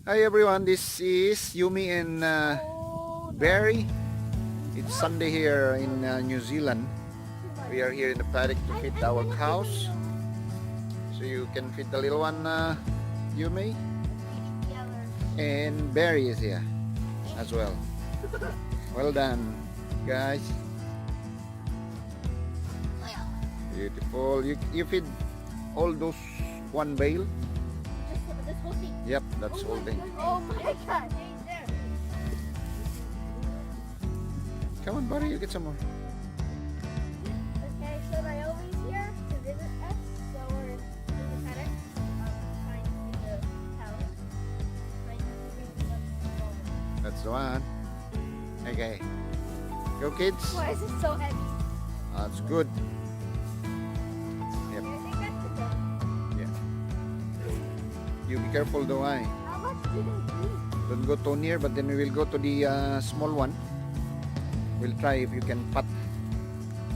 Hi everyone, this is Yumi and Barry. It's Sunday here in New Zealand. We are here in the paddock to feed our cows. So you can feed the little one, Yumi. And Barry is here as well. Well done, guys. Beautiful. You feed all those one bale? This whole thing. Yep, that's whole thing. Oh my god. Come on, buddy, you get some more. Okay, so Naomi's here to visit us. So we're in the paddock. Trying to see the cows. That's the one. Okay. Go, kids. Why is it so heavy? That's good. Yep. I think that's the dog. Yeah. You be careful though, eh? How much do they eat? Don't go too near, but then we will go to the small one. We'll try if you can pat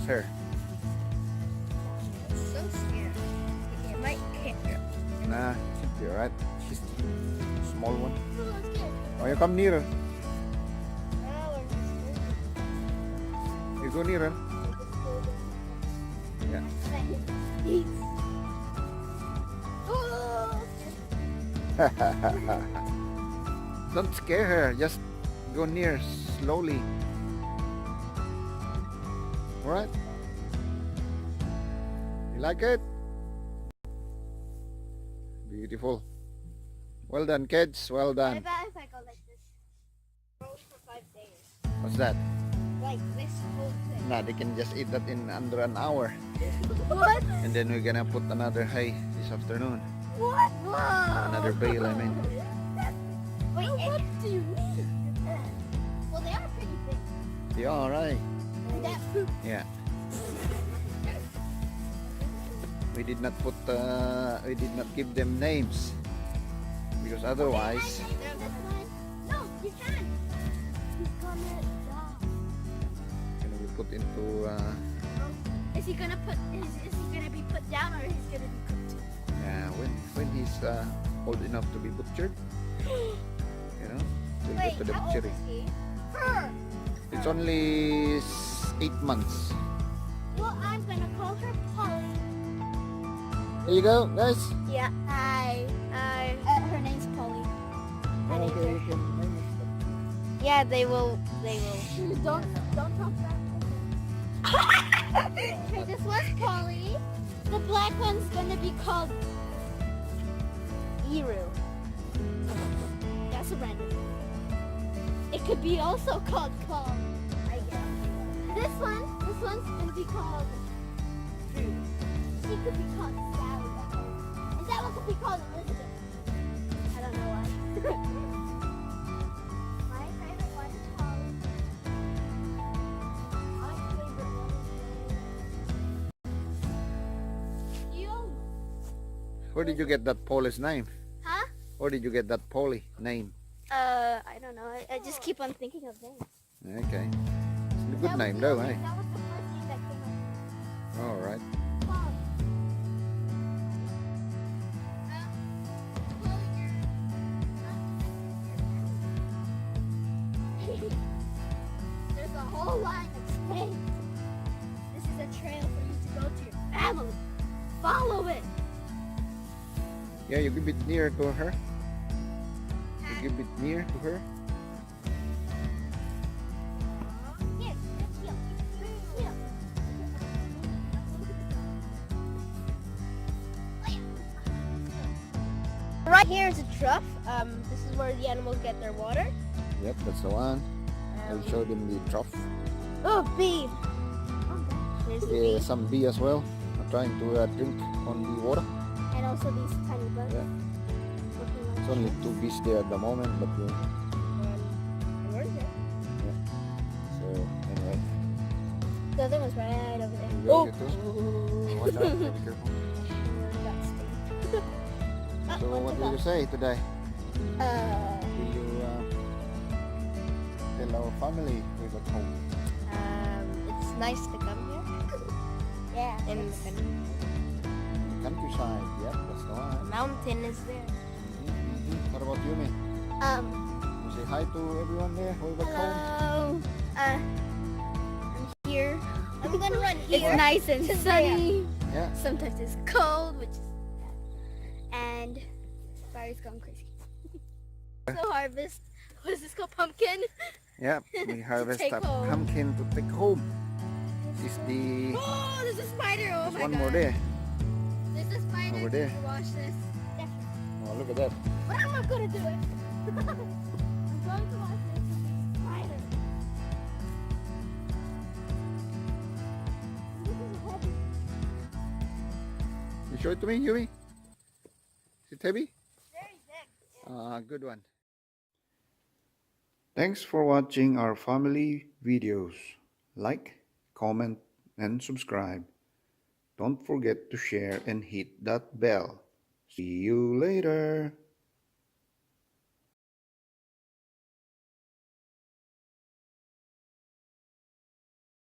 her. So scared. It might kick. Nah, should be alright. She's the small one. So scared. Oh, you come nearer. Oh, You go nearer. Yeah. Don't scare her. Just go near slowly. Alright? You like it? Beautiful. Well done, kids. Well What done. about if I go like this? For 5 days. What's that? Like this whole thing. Nah, they can just eat that in under an hour. What? And then we're gonna put another hay this afternoon. What? Whoa. Another bale, I mean. Wait, what do you mean? Well, they are pretty big. Yeah, alright. That poop. Yeah. We did not give them names because otherwise No, you can't. He's gonna die. we put into Is he gonna be put down or is he gonna be cooked? when he's old enough to be butchered, you know, we'll Wait, go to the how old butchery. is he? Her. It's only 8 months. Well, I'm gonna call her Polly. There you go, guys. Yeah. Hi. Her name's Polly. Okay, you can name it. Yeah, they will. Don't talk back. Okay, this one's Polly. The black one's gonna be called Eru. That's a random. It could be also called Call. I guess. This one's gonna be called Drew. She could be called Sally. And that one could be called Elizabeth. I don't know why. My favorite one is Polly. My favorite one is you. Where did you get that Polish name? Huh? Where did you get that Polly name? I don't know. I just keep on thinking of names. Okay. It's a good name though, eh? That was the first name that came up. Alright. There's a whole line of space. This is a trail for you to go to your family. Follow it. Yeah, you give it near to her. You give it near to her. Here, it's here. Here. Right here is a trough. This is where the animals get their water. Yep, that's the one. I'll show them the trough. Oh, bee. There's the Yeah, bee. some bee as well. Are trying to drink on the water. And also these tiny bugs. Yeah. Looking like It's only 2 bees there at the moment, but where's it? so anyway. The other one's right over there. You go, you too. Watch out, be careful. Got sting. So what will you say today? Will you tell our family we're at home? It's nice to come here. Yeah. And Countryside, yep, that's the one. the mountain is there. What about you, man? hi to everyone there. Welcome home. Hello. I'm here. I'm gonna run here. It's nice and sunny. Yeah. Sometimes it's cold, and Barry's going crazy. So harvest. What is this called? Pumpkin. Yeah. We harvest take a home. pumpkin to take home. Is the Oh, there's a spider. Oh there's my one god. more there. There's a spider. Over there. Can you watch this? Oh, look at that. But I'm not gonna do it. I'm going to watch this spider. This is heavy. You show it to me, Yumi. Is it heavy? Very big. Good one. Thanks for watching our family videos. Like, comment, and subscribe. Don't forget to share and hit that bell. See you later.